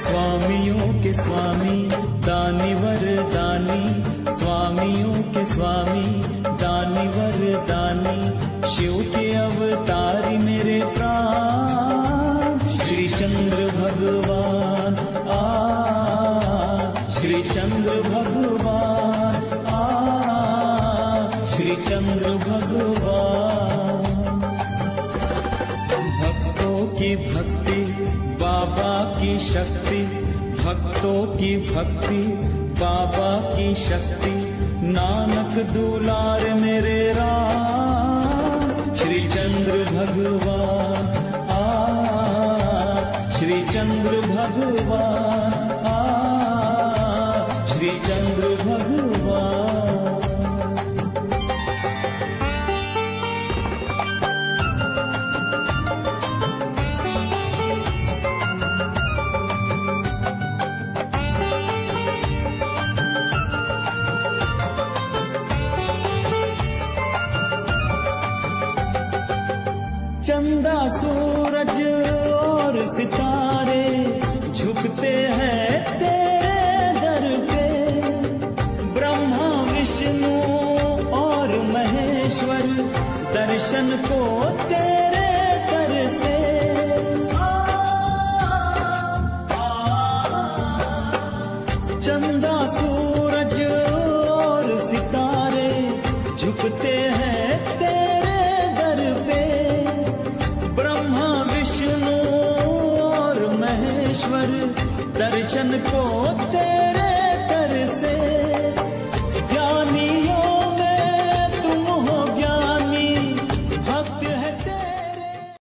स्वामियों के स्वामी दानी वरदानी, स्वामियों के स्वामी दानी वरदानी, शिव के अवतारी मेरे प्राण श्री चंद्र भगवान श्री चंद्र भगवान श्री चंद्र भगवान। भक्तों की भक्ति बाबा की शक्ति, भक्तों की भक्ति बाबा की शक्ति, नानक दुलार मेरे राम श्री चंद्र भगवान श्री चंद्र भगवान श्री चंद्र भगवान। चंदा सूरज और सितारे झुकते हैं तेरे दर पे, ब्रह्मा विष्णु और महेश्वर दर्शन को तेरे दर से। चंदा सूरज और सितारे झुकते हैं तेरे दर पे, विष्णु और महेश्वर दर्शन को तेरे